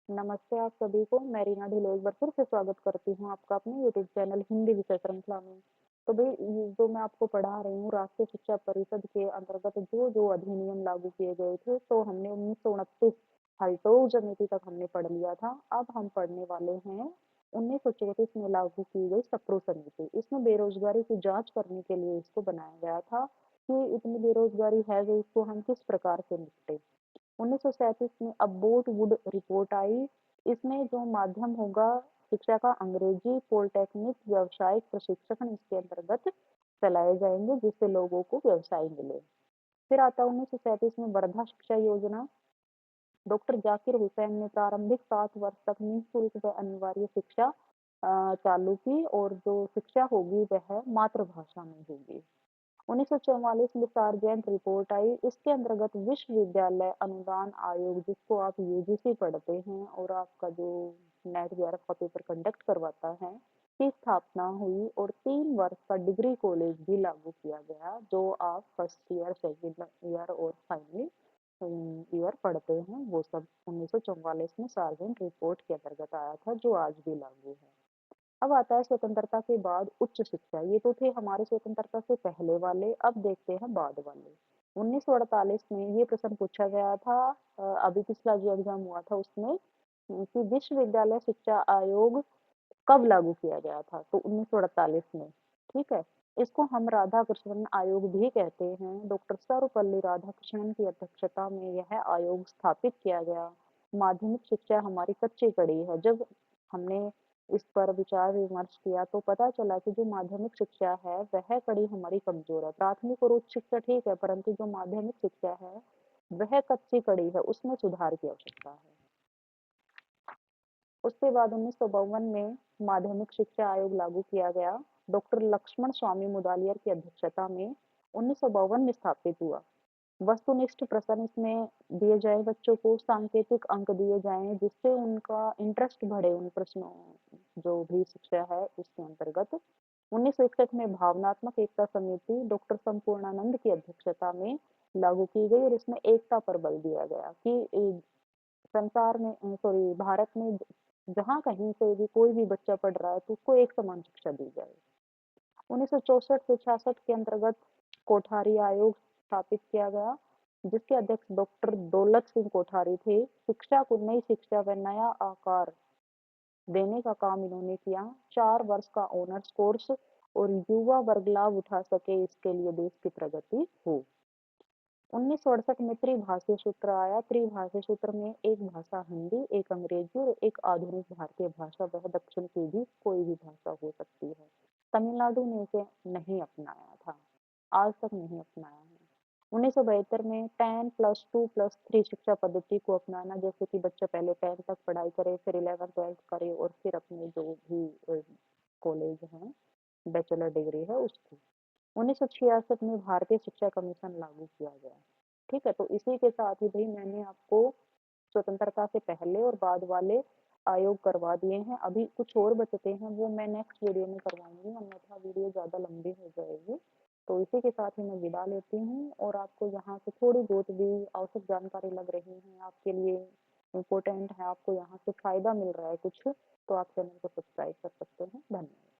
नमस्ते आप सभी को। मैं रीना ढिल्लों एक बार फिर से स्वागत करती हूँ आपका अपने यूट्यूब चैनल हिंदी विषय श्रृंखला में। तो भाई ये जो मैं आपको पढ़ा रही हूँ राष्ट्रीय शिक्षा परिषद के अंतर्गत जो जो अधिनियम लागू किए गए थे, तो हमने 1929 हाइटोग समिति तक हमने पढ़ लिया था। अब हम पढ़ने वाले हैं 1934 में लागू की गई सप्रू समिति। इसमें बेरोजगारी की जांच करने के लिए इसको बनाया गया था कि इतनी बेरोजगारी है जो इसको हम किस प्रकार से निपटे। 1937 में अबोट वुड रिपोर्ट आई। इसमें जो माध्यम होगा शिक्षा का अंग्रेजी, पॉलिटेक्निक, व्यावसायिक प्रशिक्षण इसके अंतर्गत चलाए जाएंगे जिससे लोगों को व्यवसाय मिले। फिर आता है 1937 में वर्धा शिक्षा योजना। डॉक्टर जाकिर हुसैन ने प्रारंभिक 7 वर्ष तक निःशुल्क व अनिवार्य शिक्षा चालू की और जो शिक्षा होगी वह मातृभाषा में होगी। 1944 में सार्जेंट रिपोर्ट आई। इसके अंतर्गत विश्वविद्यालय अनुदान आयोग, जिसको आप यूजीसी पढ़ते हैं और आपका जो नेट ग्यारह का पेपर कंडक्ट करवाता है, की स्थापना हुई और 3 वर्ष का डिग्री कॉलेज भी लागू किया गया जो आप फर्स्ट ईयर, सेकेंड ईयर और फाइनल ईयर पढ़ते हैं। वो सब 1944 में सार्जेंट रिपोर्ट के अंतर्गत आया था जो आज भी लागू है। अब आता है स्वतंत्रता के बाद उच्च शिक्षा। ये तो थे हमारे स्वतंत्रता से पहले वाले। अब देखते हैं बाद वाले। 1948 में ये प्रश्न पूछा गया था, अभी पिछला जो एग्जाम हुआ था उसमें, कि विश्वविद्यालय शिक्षा आयोग कब लागू किया गया था, तो 1948 में। ठीक है। इसको हम राधा कृष्णन आयोग भी कहते हैं। डॉक्टर सर्वपल्ली राधाकृष्णन की अध्यक्षता में यह आयोग स्थापित किया गया। माध्यमिक शिक्षा हमारी कच्ची कड़ी है। जब हमने इस पर विचार विमर्श किया तो पता चला कि जो माध्यमिक शिक्षा है वह कड़ी हमारी कमजोर है। प्राथमिक और उच्च शिक्षा ठीक है, परंतु जो माध्यमिक शिक्षा है वह कच्ची कड़ी है, उसमें सुधार की आवश्यकता है। उसके बाद 1952 में माध्यमिक शिक्षा आयोग लागू किया गया। डॉक्टर लक्ष्मण स्वामी मुदालियर की अध्यक्षता में 1952 में स्थापित हुआ। वस्तुनिष्ठ प्रश्न इसमें दिए जाए, बच्चों को सांकेतिक अंक दिए जाएं जिससे उनका इंटरेस्ट बढ़े उन प्रश्नों जो भी शिक्षा है उसके अंतर्गत। 1961 में भावनात्मक एकता समिति डॉक्टर संपूर्णानंद की अध्यक्षता में लागू की गई और इसमें एकता पर बल दिया गया कि संसार में, सॉरी, भारत में जहाँ कहीं से भी कोई भी बच्चा पढ़ रहा है तो उसको एक समान शिक्षा दी जाए। 1964 से 66 के अंतर्गत कोठारी आयोग स्थापित किया गया जिसके अध्यक्ष डॉक्टर दौलत सिंह कोठारी थे। शिक्षा को नई शिक्षा व नया आकार देने का काम इन्होंने किया। 4 वर्ष का ऑनर्स कोर्स और युवा वर्ग लाभ उठा सके, इसके लिए देश की प्रगति हो। 1968 में त्रिभाषीय सूत्र आया। त्रिभाषीय सूत्र में एक भाषा हिंदी, एक अंग्रेजी और एक आधुनिक भारतीय भाषा, वह दक्षिण की भी कोई भी भाषा हो सकती है। तमिलनाडु ने इसे नहीं अपनाया था, आज तक नहीं अपनाया है। 1972 में 10+2+3 शिक्षा पद्धति को अपनाना, जैसे कि बच्चा पहले 10 तक पढ़ाई करे, फिर 11th 12th करे और फिर अपने जो भी कॉलेज है, बैचलर डिग्री है उसको। 1966 में भारतीय शिक्षा कमीशन लागू किया गया। ठीक है, तो इसी के साथ ही भाई मैंने आपको स्वतंत्रता से पहले और बाद वाले आयोग करवा दिए हैं। अभी कुछ और बचते हैं, वो मैं नेक्स्ट वीडियो में करवाऊंगी, अन्यथा वीडियो ज़्यादा लंबी हो जाएगी। तो इसी के साथ ही मैं विदा लेती हूँ और आपको यहाँ से थोड़ी बहुत भी आवश्यक जानकारी लग रही है, आपके लिए इम्पोर्टेंट है, आपको यहाँ से फायदा मिल रहा है कुछ, तो आप चैनल को सब्सक्राइब कर सकते हैं। धन्यवाद।